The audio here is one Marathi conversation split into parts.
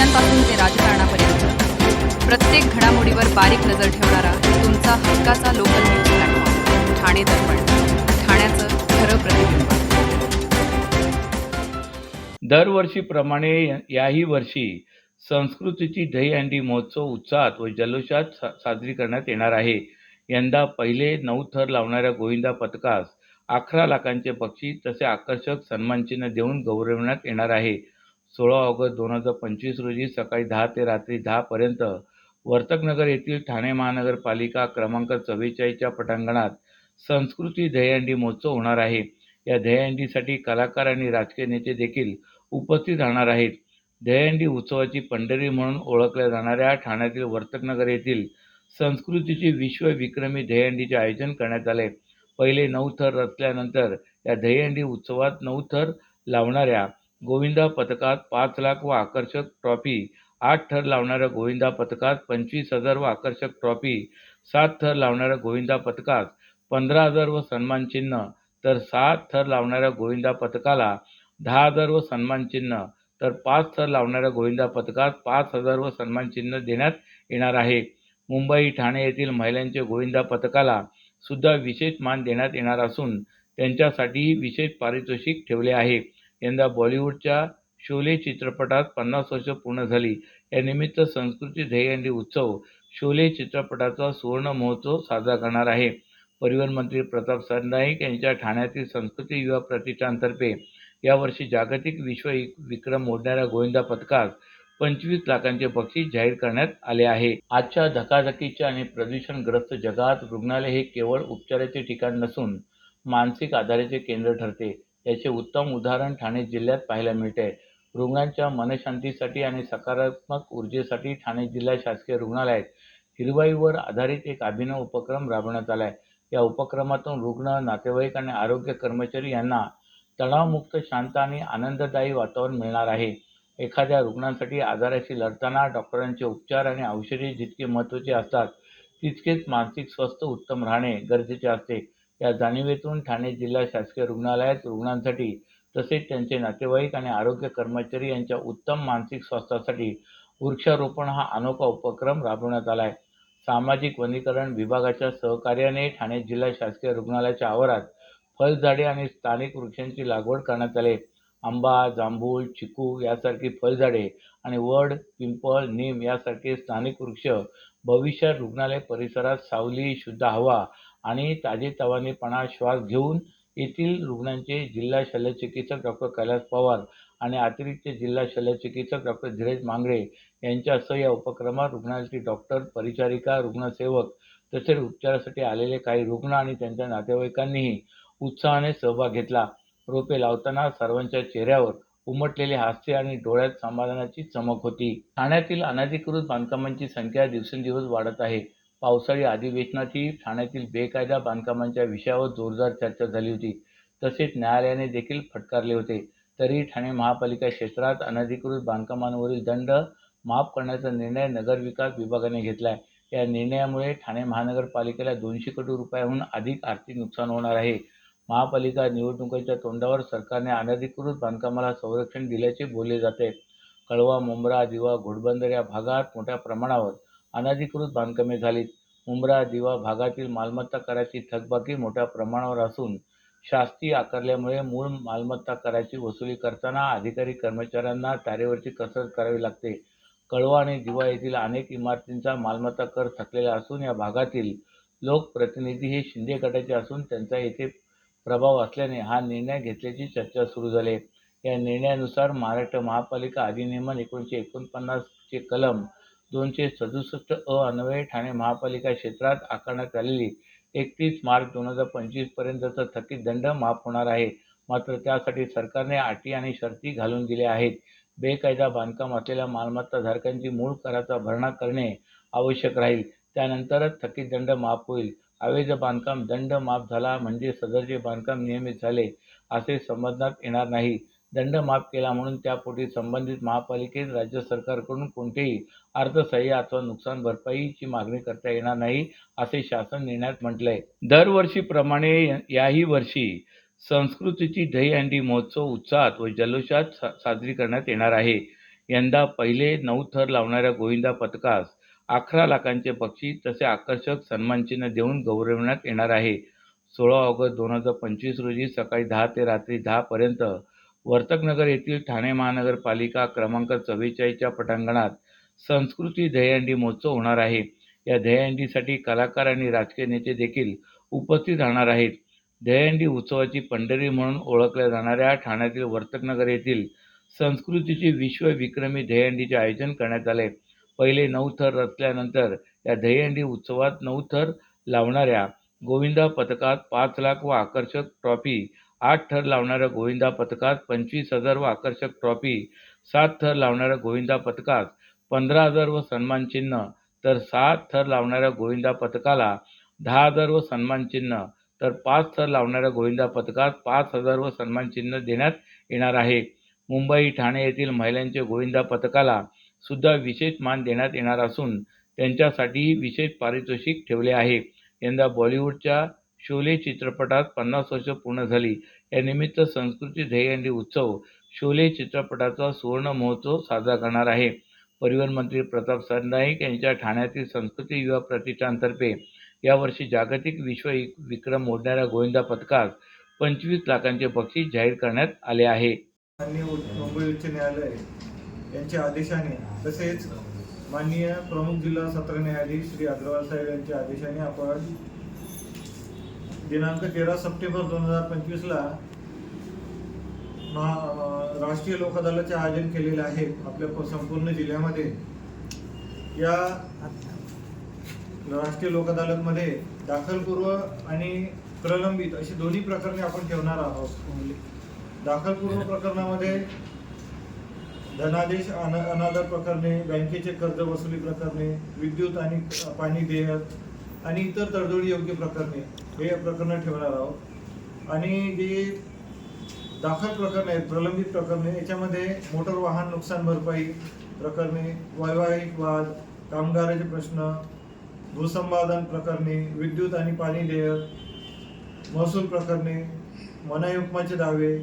नेत्यांपासून ते राजकारणापर्यंत प्रत्येक घडामोडीवर बारीक नजर ठेवणारा तुमचा हक्काचा लोकल न्यूज प्लॅटफॉर्म ठाणे दर्पण, ठाण्याचं खरं प्रतिबिंब. दरवर्षीप्रमाणे याही वर्षी संस्कृतीची दहीहंडी महोत्सव उत्साहात व जल्लोषात साजरी करण्यात येणार आहे. यंदा पहिले 9 थर लावणाऱ्या गोविंदा पथकास 11 लाखांचे बक्षीस तसे आकर्षक सन्मानचिन्ह देऊन गौरविण्यात येणार आहे. 16 ऑगस्ट 2025 रोजी सकाळी 10 ते रात्री 10 पर्यंत वर्तकनगर येथील ठाणे महानगरपालिका क्रमांक 44च्या पटांगणात संस्कृती दहीहंडी महोत्सव होणार आहे. या दहीहंडीसाठी कलाकार आणि राजकीय नेते देखील उपस्थित राहणार आहेत. दहीहंडी उत्सवाची पंढरी म्हणून ओळखल्या जाणाऱ्या ठाण्यातील वर्तकनगर येथील संस्कृतीची विश्वविक्रमी दहीहंडीचे आयोजन करण्यात आले. पहिले 9 थर रचल्यानंतर या दहीहंडी उत्सवात 9 थर लावणाऱ्या गोविंदा पथकात 5 लाख व आकर्षक ट्रॉफी, 8 थर लावणाऱ्या गोविंदा पथकात 25,000 व आकर्षक ट्रॉफी, 7 थर लावणाऱ्या गोविंदा पथकात 15,000 व सन्मानचिन्ह, तर 7 थर लावणाऱ्या गोविंदा पथकाला 10,000 व सन्मानचिन्ह, तर 5 थर लावणाऱ्या गोविंदा पथकात 5,000 व सन्मानचिन्ह देण्यात येणार आहे. मुंबई, ठाणे येथील महिलांच्या गोविंदा पथकाला सुद्धा विशेष मान देण्यात येणार असून त्यांच्यासाठीही विशेष पारितोषिक ठेवले आहे. यंदा बॉलिवूडच्या शोले चित्रपटात 50 वर्ष पूर्ण झाली. या निमित्त संस्कृती दहीहंडी उत्सव शोले चित्रपटाचा सुवर्ण महोत्सव साजरा करणार आहे. परिवहन मंत्री प्रताप सरनाईक यांच्या ठाण्यातील संस्कृती युवा प्रतिष्ठानतर्फे यावर्षी जागतिक विश्वविक्रम मोडणाऱ्या गोविंदा पथकास 25 लाखांचे बक्षीस जाहीर करण्यात आले आहे. आजच्या धकाधकीच्या आणि प्रदूषणग्रस्त जगात रुग्णालय हे केवळ उपचाराचे ठिकाण नसून मानसिक आधाराचे केंद्र ठरते. याचे उत्तम उदाहरण ठाणे जिल्ह्यात पाहायला मिळते. रुग्णांच्या मनशांतीसाठी आणि सकारात्मक ऊर्जेसाठी ठाणे जिल्हा शासकीय रुग्णालयात हिरवाईवर आधारित एक अभिनव उपक्रम राबवण्यात आला आहे. या उपक्रमातून रुग्ण, नातेवाईक आणि आरोग्य कर्मचारी यांना तणावमुक्त, शांत आणि आनंददायी वातावरण मिळणार आहे. एखाद्या रुग्णासाठी आजाराशी लढताना डॉक्टरांचे उपचार आणि औषधे जितके महत्त्वाचे असतात, तितकेच मानसिक स्वास्थ्य उत्तम राहणे गरजेचे असते. या जाणिवेतून ठाणे जिल्हा शासकीय रुग्णालयात रुग्णांसाठी तसेच त्यांचे नातेवाईक आणि आरोग्य कर्मचारी यांच्या उत्तम मानसिक स्वास्थ्यासाठी वृक्षारोपण हा अनोखा उपक्रम राबवण्यात आला आहे. सामाजिक वनीकरण विभागाच्या सहकार्याने ठाणे जिल्हा शासकीय रुग्णालयाच्या आवारात फळझाडे आणि स्थानिक वृक्षांची लागवड करण्यात आली. आंबा, जांभूळ, चिकू यासारखी फळझाडे आणि वड, पिंपळ, नीम यासारखे स्थानिक वृक्ष भविष्यात रुग्णालय परिसरात सावली, शुद्ध हवा आणि ताजेतवानेपणा श्वास घेऊन येथील रुग्णांचे जिल्हा शल्यचिकित्सक डॉ. कैलास पवार आणि अतिरिक्त जिल्हा शल्यचिकित्सक डॉ. धीरज मांगडे यांच्यासह या उपक्रमात रुग्णालयातील डॉक्टर, परिचारिका, रुग्णसेवक तसेच उपचारासाठी आलेले काही रुग्ण आणि त्यांच्या नातेवाईकांनीही उत्साहाने सहभाग घेतला. रोपे लावताना सर्वांच्या चेहऱ्यावर उमटलेले हास्य आणि डोळ्यात समाधानाची चमक होती. ठाण्यातील अनधिकृत बांधकामांची संख्या दिवसेंदिवस वाढत आहे. पावसाळी अधिवेशनातही ठाण्यातील बेकायदा बांधकामांच्या विषयावर जोरदार चर्चा झाली होती. तसेच न्यायालयाने देखील फटकारले होते. तरीही ठाणे महापालिका क्षेत्रात अनधिकृत बांधकामांवरील दंड माफ करण्याचा निर्णय नगरविकास विभागाने घेतला आहे. या निर्णयामुळे ठाणे महानगरपालिकेला 200 कोटी रुपयांहून अधिक आर्थिक नुकसान होणार आहे. महापालिका निवडणुकीच्या तोंडावर सरकारने अनधिकृत बांधकामाला संरक्षण दिल्याचे बोलले जाते. कळवा, मुंब्रा, दिवा, घोडबंदर या भागात मोठ्या प्रमाणावर अनधिकृत बांधकामे झालीत. मुंब्रा, दिवा भागातील मालमत्ता कराची थकबाकी मोठ्या प्रमाणावर असून शास्ती आकारल्यामुळे मूळ मालमत्ता कराची वसुली करताना अधिकारी कर्मचाऱ्यांना तारेवरची कसरत करावी लागते. कळवा आणि दिवा येथील अनेक इमारतींचा मालमत्ता कर थकलेला असून या भागातील लोकप्रतिनिधी हे शिंदे गटाचे असून त्यांचा येथे प्रभाव असल्याने हा निर्णय घेतल्याची चर्चा सुरू झाली. या निर्णयानुसार महाराष्ट्र महापालिका अधिनियम 1949 चे कलम 267 अ अन्वये ठाणे महापालिका क्षेत्रात आकारण्यात आलेली 31 मार्च 2025 पर्यंतचा थकीत दंड माफ होणार आहे. मात्र त्यासाठी सरकारने अटी आणि शर्ती घालून दिल्या आहेत. बेकायदा बांधकाम असलेल्या मालमत्ताधारकांची मूळ कराचा भरणा करणे आवश्यक राहील. त्यानंतरच थकीत दंड माफ होईल. अवैध बांधकाम दंड माफ झाला म्हणजे सदरचे बांधकाम नियमित झाले असे समजण्यात येणार नाही. दंड माफ केला म्हणून त्यापोटी संबंधित महापालिकेस राज्य सरकारकडून कोणतेही अर्थसहाय्य अथवा नुकसान भरपाईची मागणी करता येणार नाही, असे शासन निर्णयात म्हटलंय. दरवर्षीप्रमाणे याही वर्षी संस्कृतीची दहीहंडी महोत्सव उत्साहात व जल्लोषात साजरी करण्यात येणार आहे. यंदा पहिले 9 थर लावणाऱ्या गोविंदा पथकास 11 लाखांचे बक्षीस तसे आकर्षक सन्मानचिन्ह देऊन गौरविण्यात येणार आहे. 16 ऑगस्ट 2025 रोजी सकाळी 10 ते रात्री 10 पर्यंत वर्तकनगर येथील ठाणे महानगरपालिका क्रमांक 44च्या पटांगणात संस्कृती दहीहंडी महोत्सव होणार आहे. या दहीहंडीसाठी कलाकार आणि राजकीय नेते देखील उपस्थित राहणार आहेत. दहीहंडी उत्सवाची पंढरी म्हणून ओळखल्या जाणाऱ्या ठाण्यातील वर्तकनगर येथील संस्कृतीची विश्वविक्रमी दहीहंडीचे आयोजन करण्यात आले. पहिले 9 थर रचल्यानंतर या दहीहंडी उत्सवात 9 थर लावणाऱ्या गोविंदा पथकात 5 लाख व आकर्षक ट्रॉफी, 8 थर लावणाऱ्या गोविंदा पथकात 25,000 व आकर्षक ट्रॉफी, 7 थर लावणाऱ्या गोविंदा पथकात 15,000 व सन्मानचिन्ह, तर 7 थर लावणाऱ्या गोविंदा पथकाला 10,000 व सन्मानचिन्ह, तर 5 थर लावणाऱ्या गोविंदा पथकात 5,000 व सन्मानचिन्ह देण्यात येणार आहे. मुंबई, ठाणे येथील महिलांच्या गोविंदा पथकाला सुद्धा विशेष मान देण्यात येणार असून त्यांच्यासाठीही विशेष पारितोषिक ठेवले आहे. यंदा बॉलिवूडच्या शोले चित्रपटात 50 वर्ष पूर्ण झाली. या निमित्त संस्कृती दहीहंडी उत्सव शोले चित्रपटाचा सुवर्ण महोत्सव साजरा करणार आहे. परिवहन मंत्री प्रताप सरनाईक यांच्या ठाण्यातील संस्कृती युवा प्रतिष्ठानतर्फे यावर्षी जागतिक विश्वविक्रम मोडणाऱ्या गोविंदा पथकास 25 लाखांचे बक्षीस जाहीर करण्यात आले आहे. माननीय मुंबई उच्च न्यायालय यांच्या आदेशाने तसेच माननीय प्रमुख जिल्हा सत्र न्यायाधीश श्री अग्रवाल साहेब यांच्या आदेशाने आपण दिनांक 13 सप्टेंबर 2025ला राष्ट्रीय लोक अदालतचे आयोजन केलेले आहे आपल्या संपूर्ण जिल्ह्यामध्ये. या राष्ट्रीय लोक अदालतमध्ये दाखलपूर्व आणि प्रलंबित अशी दोन्ही प्रकरणे आपण ठेवणार आहोत. दाखलपूर्व प्रकरणामध्ये धनादेश अनादर प्रकरणे, बँकेचे कर्ज वसुली प्रकरणे, विद्युत आणि पाणी देयक आणि इतर तडजोडी योग्य प्रकरणे हे प्रकरण ठेवणार आहोत. आणि जी दाखल प्रकरणे आहेत, प्रलंबित प्रकरणे, याच्यामध्ये मोटर वाहन नुकसान भरपाई प्रकरणे, वैवाहिक वाद, कामगाराचे प्रश्न, भूसंपादन प्रकरणे, विद्युत आणि पाणी देयक, महसूल प्रकरणे, मनाई हुकमाचे दावे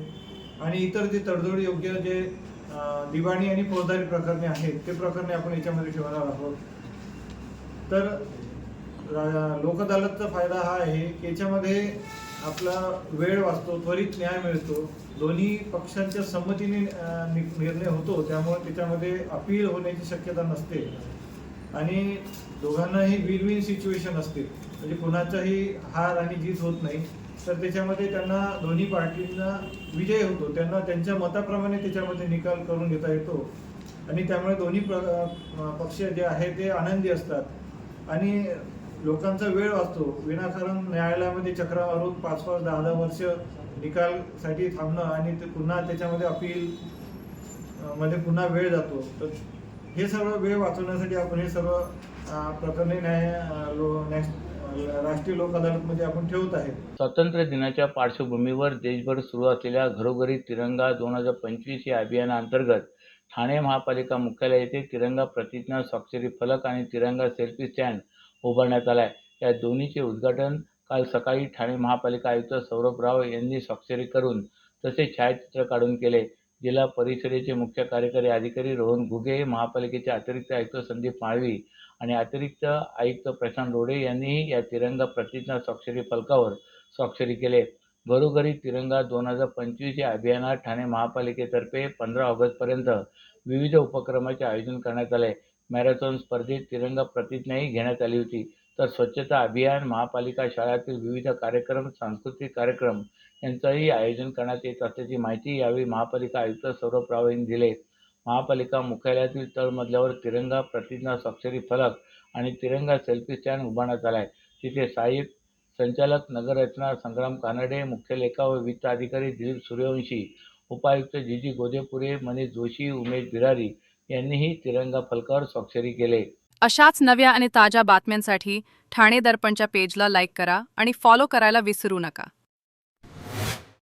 आणि इतर जे तडजोडी योग्य जे दिवाणी आणि फौजदारी प्रकरणे आहेत ते प्रकरणे आपण याच्यामध्ये ठेवणार आहोत. तर लोक अदालतचा फायदा हा आहे की याच्यामध्ये आपला वेळ वाचतो, त्वरित न्याय मिळतो, दोन्ही पक्षांच्या संमतीने निर्णय होतो, त्यामुळे त्याच्यामध्ये अपील होण्याची शक्यता नसते आणि दोघांनाही विन विन सिच्युएशन असते, म्हणजे कुणाचाही हार आणि जीत होत नाही. तर त्याच्यामध्ये त्यांना दोन्ही पार्टींना विजय होतो, त्यांना त्यांच्या मताप्रमाणे त्याच्यामध्ये निकाल करून घेता येतो आणि त्यामुळे दोन्ही पक्ष जे आहे ते आनंदी असतात आणि लोकांचा वेळ वाचतो. विनाकारण न्यायालयामध्ये चक्रा मारून 5-5, 10-10 वर्ष निकालसाठी थांबणं आणि ते पुन्हा त्याच्यामध्ये अपील मध्ये पुन्हा वेळ जातो. तर हे सर्व वेळ वाचवण्यासाठी आपण हे सर्व प्रकरणे राष्ट्रीय लोक अदालतमध्ये आपण ठेवत आहे. स्वातंत्र्य दिनाच्या पार्श्वभूमीवर देशभर सुरू असलेल्या घरोघरी तिरंगा 2025 या अभियानाअंतर्गत ठाणे महापालिका मुख्यालय येथे तिरंगा प्रतिज्ञा, स्वाक्षरी फलक आणि तिरंगा सेल्फी स्टँड उभारण्यात आला आहे. या दोन्हीचे उद्घाटन काल सकाळी ठाणे महापालिका आयुक्त सौरभ राव यांनी स्वाक्षरी करून तसेच छायाचित्र काढून केले. जिल्हा परिषदेचे मुख्य कार्यकारी अधिकारी रोहन घुगे, महापालिकेचे अतिरिक्त आयुक्त संदीप माळवी आणि अतिरिक्त आयुक्त प्रशांत रोडे यांनीही या तिरंगा प्रतिज्ञा स्वाक्षरी फलकावर स्वाक्षरी केले. घरोघरी तिरंगा 2025 या अभियानात ठाणे महापालिकेतर्फे 15 ऑगस्टपर्यंत विविध उपक्रमांचे आयोजन करण्यात आले. मॅरेथॉन स्पर्धेत तिरंगा प्रतिज्ञाही घेण्यात आली होती. तर स्वच्छता अभियान, महापालिका शाळांतील विविध कार्यक्रम, सांस्कृतिक कार्यक्रम यांचंही आयोजन करण्यात येत असल्याची माहिती यावेळी महापालिका आयुक्त सौरभ राव यांनी दिली. महापालिका मुख्यालयातील तळमजल्यावर तिरंगा प्रतिज्ञा स्वाक्षरी फलक आणि तिरंगा सेल्फी स्टँड उभारण्यात आला आहे. तिथे सहाय्यक संचालक नगररचना संग्राम कानडे, मुख्य लेखा व वित्त अधिकारी दिलीप सूर्यवंशी, उपायुक्त जी गोदेपुरे, मनीष जोशी, उमेश बिरारी यांनीही तिरंगा फलकावर स्वाक्षरी केले. अशाच नव्या आणि ताज्या बातम्यांसाठी ठाणे दर्पणच्या पेजला लाईक करा आणि फॉलो करायला विसरू नका.